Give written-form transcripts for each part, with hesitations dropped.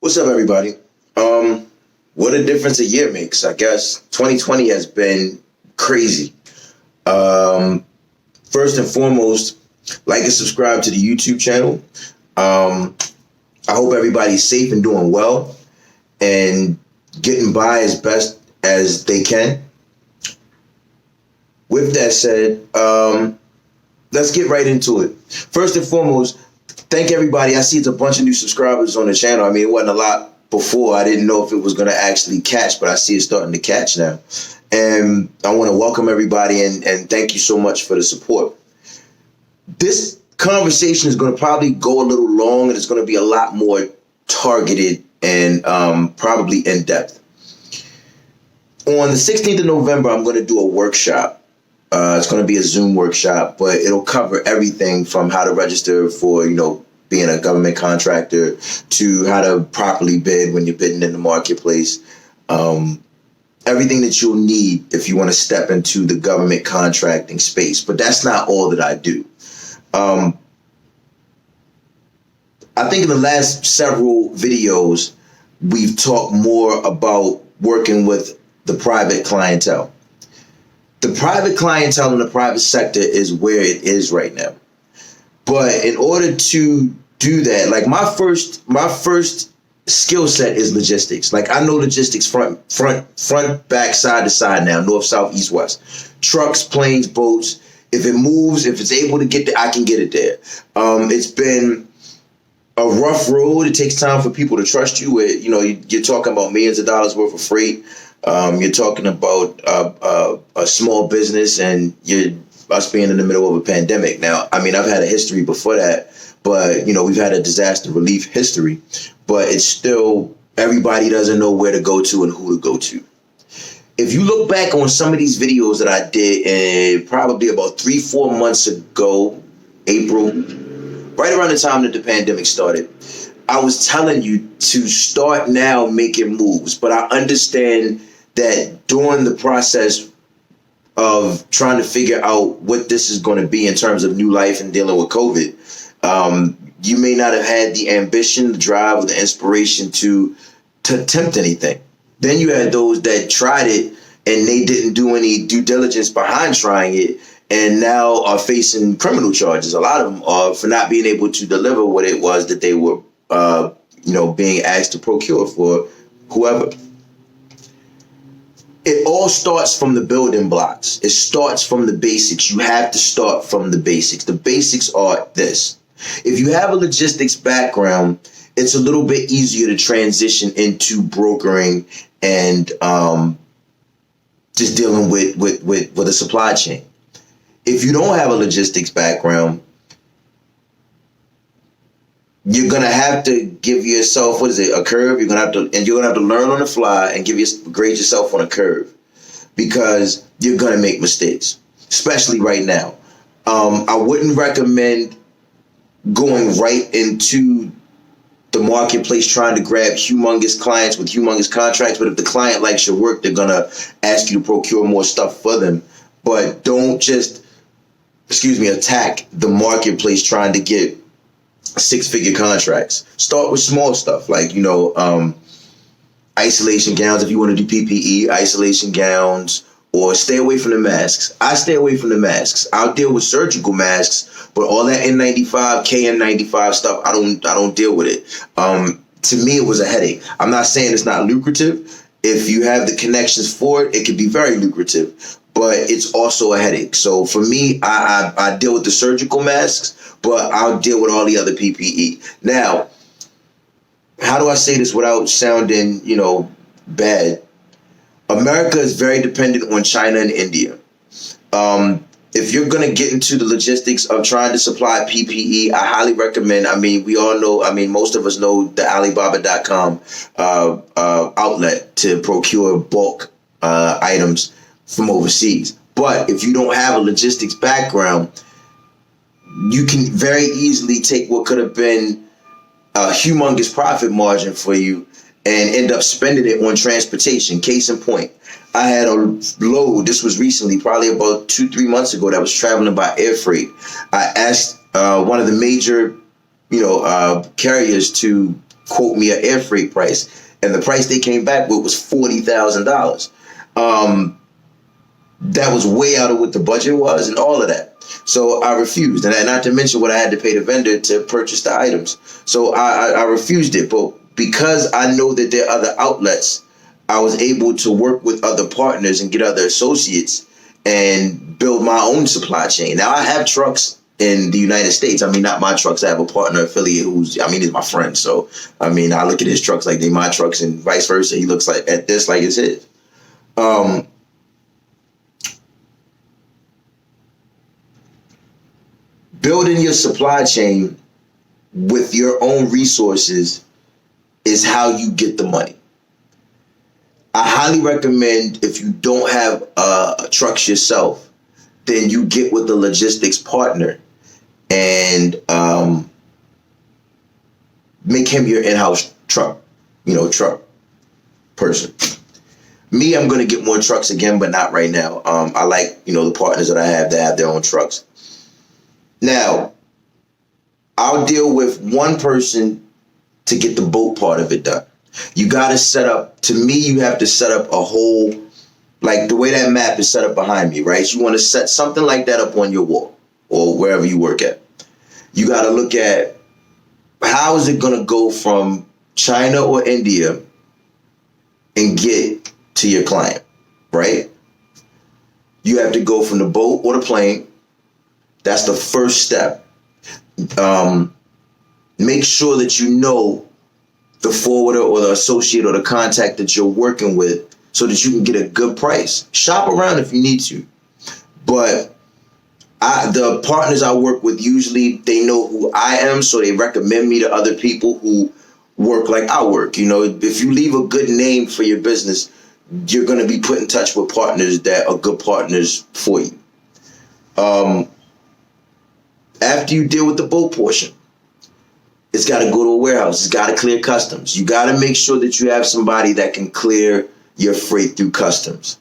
What's up, everybody? What a difference a year makes. I guess 2020 has been crazy. Um, First and foremost, like and subscribe to the YouTube channel. Um, I hope everybody's safe and doing well and getting by as best as they can. With that said, let's get right into it. First and foremost, thank everybody. I see it's a bunch of new subscribers on the channel. I mean, it wasn't a lot before. I didn't know if it was going to actually catch, but I see it starting to catch now. And I want to welcome everybody and thank you so much for the support. This conversation is going to probably go a little long and it's going to be a lot more targeted and probably in depth. On the 16th of November, I'm going to do a workshop. It's going to be a Zoom workshop, but it'll cover everything from how to register for, being a government contractor to how to properly bid when you're bidding in the marketplace. Everything that you'll need if you want to step into the government contracting space. But that's not all that I do. I think in the last several videos, we've talked more about working with the private clientele. The private clientele in the private sector is where it is right now. But in order to do that, like my first skill set is logistics. Like I know logistics front, back, side to side now, north, south, east, west. Trucks, planes, boats. If it moves, if it's able to get there, I can get it there. It's been a rough road. It takes time for people to trust you. You're talking about millions of dollars worth of freight. You're talking about a small business and us being in the middle of a pandemic. Now, I mean, I've had a history before that, but, we've had a disaster relief history, but it's still, everybody doesn't know where to go to and who to go to. If you look back on some of these videos that I did probably about 3-4 months ago, April, right around the time that the pandemic started, I was telling you to start now making moves, but I understand that during the process of trying to figure out what this is going to be in terms of new life and dealing with COVID, you may not have had the ambition, the drive, or the inspiration to attempt anything. Then you had those that tried it and they didn't do any due diligence behind trying it and now are facing criminal charges. A lot of them are for not being able to deliver what it was that they were being asked to procure for whoever. It all starts from the building blocks. It starts from the basics. You have to start from the basics. The basics are this. If you have a logistics background, it's a little bit easier to transition into brokering and just dealing with a supply chain. If you don't have a logistics background, you're gonna have to give yourself a curve. You're gonna have to learn on the fly and grade yourself on a curve because you're gonna make mistakes, especially right now. I wouldn't recommend going right into the marketplace trying to grab humongous clients with humongous contracts. But if the client likes your work, they're gonna ask you to procure more stuff for them. But don't just, attack the marketplace trying to get 6-figure contracts. Start with small stuff like, isolation gowns if you want to do PPE, isolation gowns, or stay away from the masks. I stay away from the masks. I'll deal with surgical masks, but all that N95, KN95 stuff, I don't deal with it. To me, it was a headache. I'm not saying it's not lucrative. If you have the connections for it, it can be very lucrative, but it's also a headache. So for me, I deal with the surgical masks, but I'll deal with all the other PPE. Now, how do I say this without sounding, bad? America is very dependent on China and India. If you're going to get into the logistics of trying to supply PPE, I highly recommend, we all know, most of us know the Alibaba.com outlet to procure bulk items from overseas. But if you don't have a logistics background, you can very easily take what could have been a humongous profit margin for you and end up spending it on transportation. Case in point, I had a load, this was recently, probably about 2-3 months ago, that was traveling by air freight. I asked one of the major, carriers quote me an air freight price, and the price they came back with was $40,000. That was way out of what the budget was and all of that. So I refused, and not to mention what I had to pay the vendor to purchase the items. So I refused it, but because I know that there are other outlets, I was able to work with other partners and get other associates and build my own supply chain. Now I have trucks in the United States. I mean, not my trucks. I have a partner affiliate he's my friend. So, I mean, I look at his trucks like they're my trucks and vice versa. He looks like at this like it's his. Building your supply chain with your own resources is how you get the money. I highly recommend, if you don't have trucks yourself, then you get with a logistics partner and make him your in-house truck person. Me, I'm going to get more trucks again, but not right now. I like, the partners that I have that have their own trucks. Now, I'll deal with one person to get the boat part of it done. You got to set up, to me, you have to set up a whole, like the way that map is set up behind me, right? You want to set something like that up on your wall or wherever you work at. You got to look at how is it going to go from China or India and get to your client, right? You have to go from the boat or the plane. That's the first step. Make sure that you know the forwarder or the associate or the contact that you're working with so that you can get a good price. Shop around if you need to. But the partners I work with, usually they know who I am, so they recommend me to other people who work like I work. If you leave a good name for your business, you're going to be put in touch with partners that are good partners for you. After you deal with the boat portion, it's got to go to a warehouse. It's got to clear customs. You got to make sure that you have somebody that can clear your freight through customs.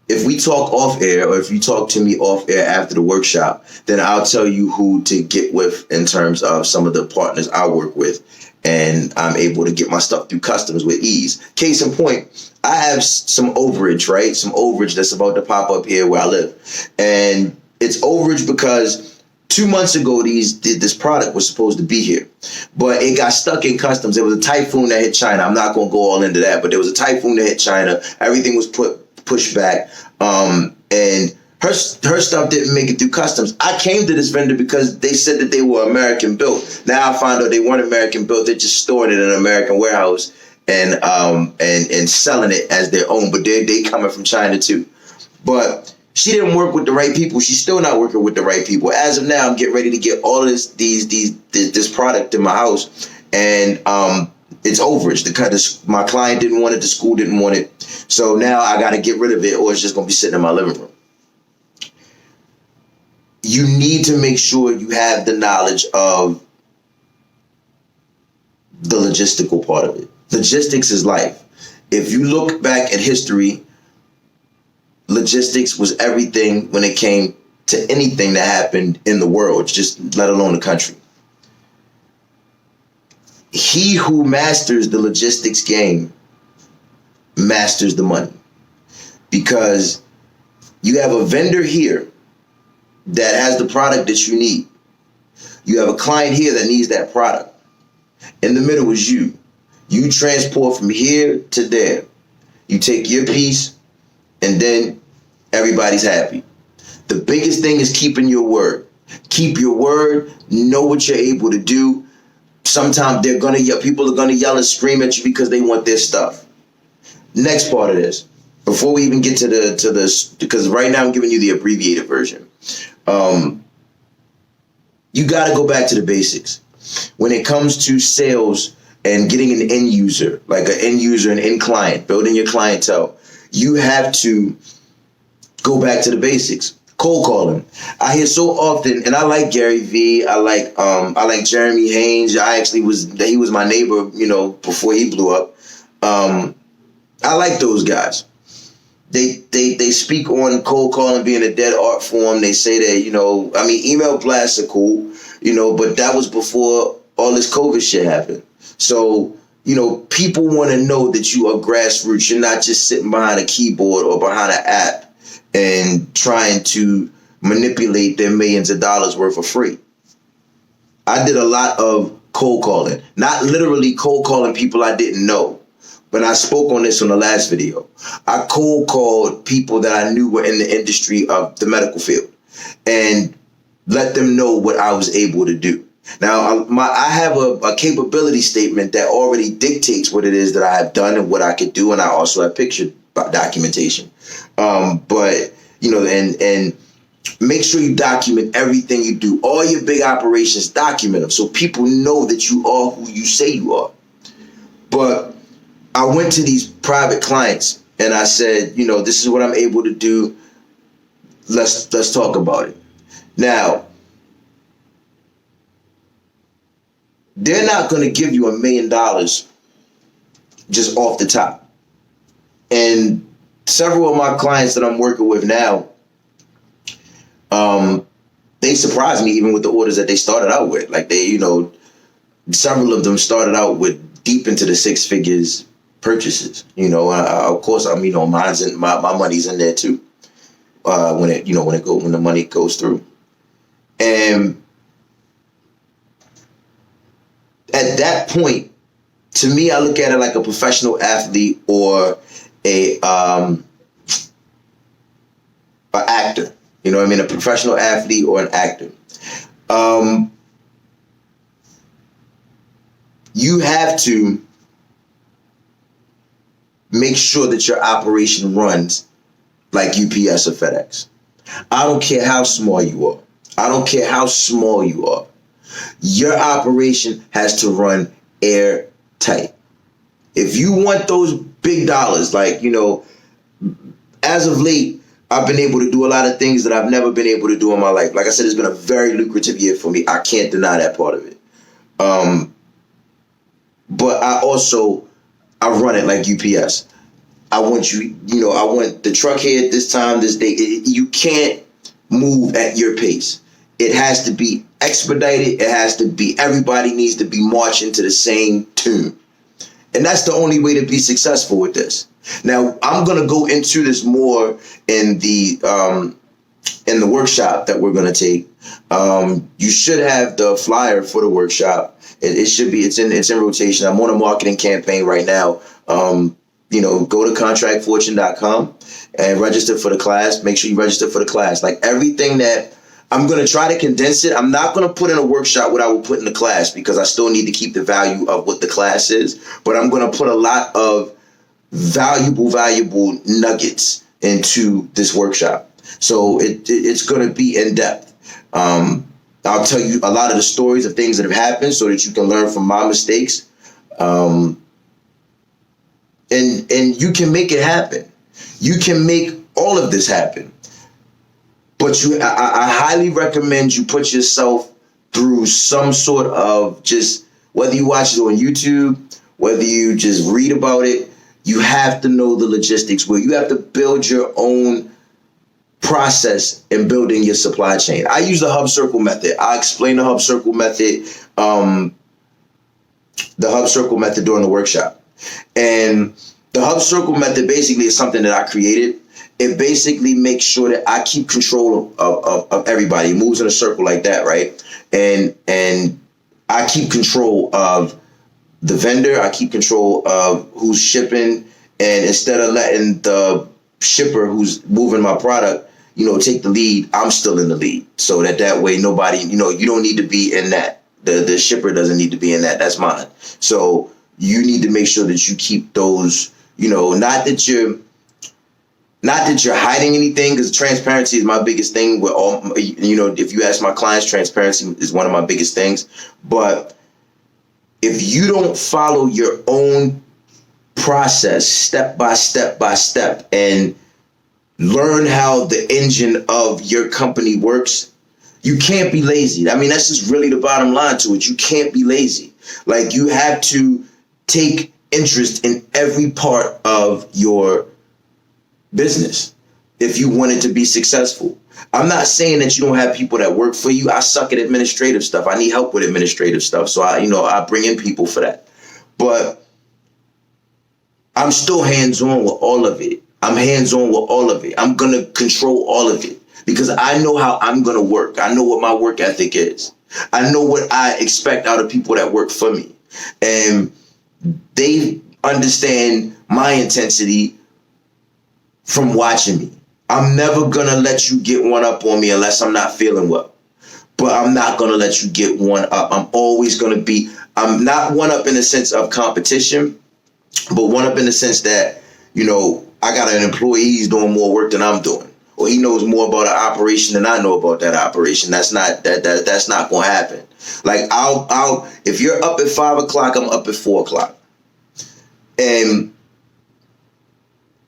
If we talk off air, or if you talk to me off air after the workshop, then I'll tell you who to get with in terms of some of the partners I work with. And I'm able to get my stuff through customs with ease. Case in point, I have some overage, right? Some overage that's about to pop up here where I live. And it's overage because 2 months ago, this product was supposed to be here, but it got stuck in customs. There was a typhoon that hit China. I'm not going to go all into that, but there was a typhoon that hit China. Everything was pushed back. And her stuff didn't make it through customs. I came to this vendor because they said that they were American built. Now I found out they weren't American built. They're just storing it in an American warehouse and selling it as their own. But they coming from China too. But she didn't work with the right people. She's still not working with the right people. As of now, I'm getting ready to get all of this product in my house, and it's overage. My client didn't want it. The school didn't want it. So now I got to get rid of it, or it's just going to be sitting in my living room. You need to make sure you have the knowledge of the logistical part of it. Logistics is life. If you look back at history, logistics was everything when it came to anything that happened in the world, just let alone the country. He who masters the logistics game masters the money, because you have a vendor here that has the product that you need. You have a client here that needs that product. In the middle is you. You transport from here to there. You take your piece, and then everybody's happy. The biggest thing is keeping your word. Keep your word. Know what you're able to do. Sometimes people are gonna yell and scream at you because they want their stuff. Next part of this, before we even get to this, because right now I'm giving you the abbreviated version. You got to go back to the basics when it comes to sales and getting an end user, like an end user, an end client, building your clientele. You have to go back to the basics. Cold calling. I hear so often, and I like Gary Vee. I like Jeremy Haynes. He was my neighbor, before he blew up. I like those guys. They speak on cold calling being a dead art form. They say that, email blasts are cool. but that was before all this COVID shit happened. So, people want to know that you are grassroots. You're not just sitting behind a keyboard or behind an app and trying to manipulate their millions of dollars worth of free. I did a lot of cold calling, not literally cold calling people I didn't know, but I spoke on this on the last video. I cold called people that I knew were in the industry of the medical field and let them know what I was able to do. Now, I have a capability statement that already dictates what it is that I have done and what I could do, and I also have picture documentation. But and make sure you document everything you do. All your big operations, document them so people know that you are who you say you are. But I went to these private clients and I said, this is what I'm able to do. Let's talk about it. Now, they're not going to give you $1 million just off the top. And several of my clients that I'm working with now, they surprised me even with the orders that they started out with. Like several of them started out with deep into the six figures purchases. Of course, mine's in my money's in there too. When the money goes through, and at that point, to me, I look at it like a professional athlete or a actor. A professional athlete or an actor. You have to make sure that your operation runs like UPS or FedEx. I don't care how small you are. Your operation has to run airtight. If you want those big dollars, as of late, I've been able to do a lot of things that I've never been able to do in my life. Like I said, it's been a very lucrative year for me. I can't deny that part of it. But I run it like UPS. I want I want the truck here at this time, this day. You can't move at your pace. It has to be expedited. Everybody needs to be marching to the same tune. And that's the only way to be successful with this. Now, I'm going to go into this more in the workshop that we're going to take. You should have the flyer for the workshop. It's in rotation. I'm on a marketing campaign right now. Go to contractfortune.com and register for the class. Make sure you register for the class. Like everything that I'm going to try to condense it. I'm not going to put in a workshop what I will put in the class because I still need to keep the value of what the class is. But I'm going to put a lot of valuable nuggets into this workshop. So it's going to be in depth. I'll tell you a lot of the stories of things that have happened so that you can learn from my mistakes. And you can make it happen. You can make all of this happen. But I highly recommend you put yourself through some sort of just, whether you watch it on YouTube, whether you just read about it, you have to know the logistics where you have to build your own process in building your supply chain. I use the Hub Circle method. I explain the Hub Circle method, during the workshop. And the Hub Circle method basically is something that I created. It basically makes sure that I keep control of everybody. It moves in a circle like that, right? And I keep control of the vendor. I keep control of who's shipping. And instead of letting the shipper who's moving my product, take the lead, I'm still in the lead. So that way nobody, you don't need to be in that. The shipper doesn't need to be in that. That's mine. So you need to make sure that you keep those, not that you're hiding anything, because transparency is my biggest thing. With all, if you ask my clients, transparency is one of my biggest things. But if you don't follow your own process step by step and learn how the engine of your company works, you can't be lazy. I mean, that's just really the bottom line to it. You can't be lazy. Like, you have to take interest in every part of your business. if you wanted to be successful. I'm not saying that you don't have people that work for you. I suck at administrative stuff. I need help with administrative stuff. So I bring in people for that. But I'm still hands-on with all of it. I'm hands-on with all of it. I'm going to control all of it because I know how I'm going to work. I know what my work ethic is. I know what I expect out of people that work for me. And they understand my intensity from watching me. I'm never going to let you get one up on me unless I'm not feeling well. But I'm not going to let you get one up. I'm always going to be, I'm not one up in the sense of competition, but one up in the sense that, I got an employee, he's doing more work than I'm doing. Or he knows more about an operation than I know about that operation. That's not going to happen. Like I'll if you're up at 5 o'clock, I'm up at 4 o'clock. And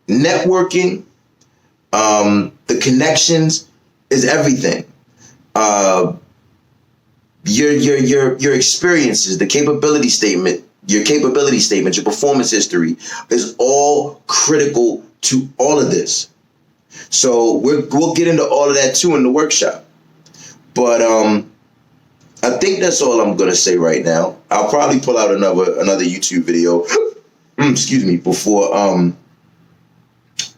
networking, the connections is everything. Your experiences, the capability statement, your performance history is all critical to all of this. So we'll get into all of that too in the workshop. But I think that's all I'm gonna say right now. I'll probably pull out another YouTube video, excuse me, before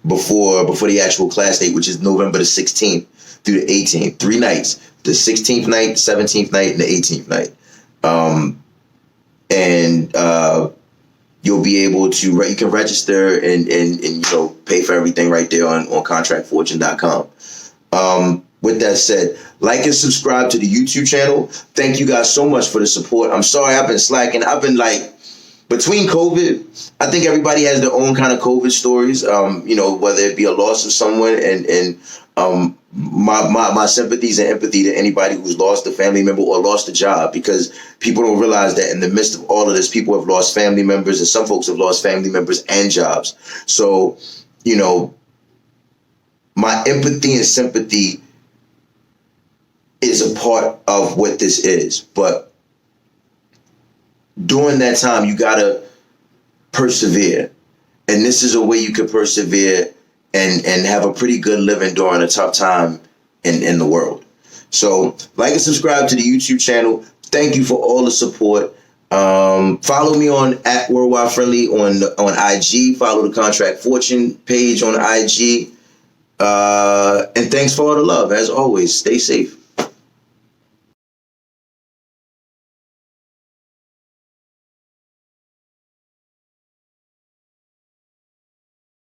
the actual class date, which is November the 16th through the 18th. 3 nights. The 16th night, 17th night, and the 18th night. You'll be able to you can register and pay for everything right there on contractfortune.com. With that said, like and subscribe to the YouTube channel. Thank you guys so much for the support. I'm sorry I've been slacking. I've been between COVID, I think everybody has their own kind of COVID stories. Whether it be a loss of someone and my sympathies and empathy to anybody who's lost a family member or lost a job, because people don't realize that in the midst of all of this, people have lost family members, and some folks have lost family members and jobs. So, my empathy and sympathy is a part of what this is. But during that time, you gotta persevere. And this is a way you can persevere and have a pretty good living during a tough time in the world. So like and subscribe to the YouTube channel. Thank you for all the support. Follow me on @WorldwideFriendly on IG. Follow the Contract Fortune page on IG. And thanks for all the love. As always, stay safe.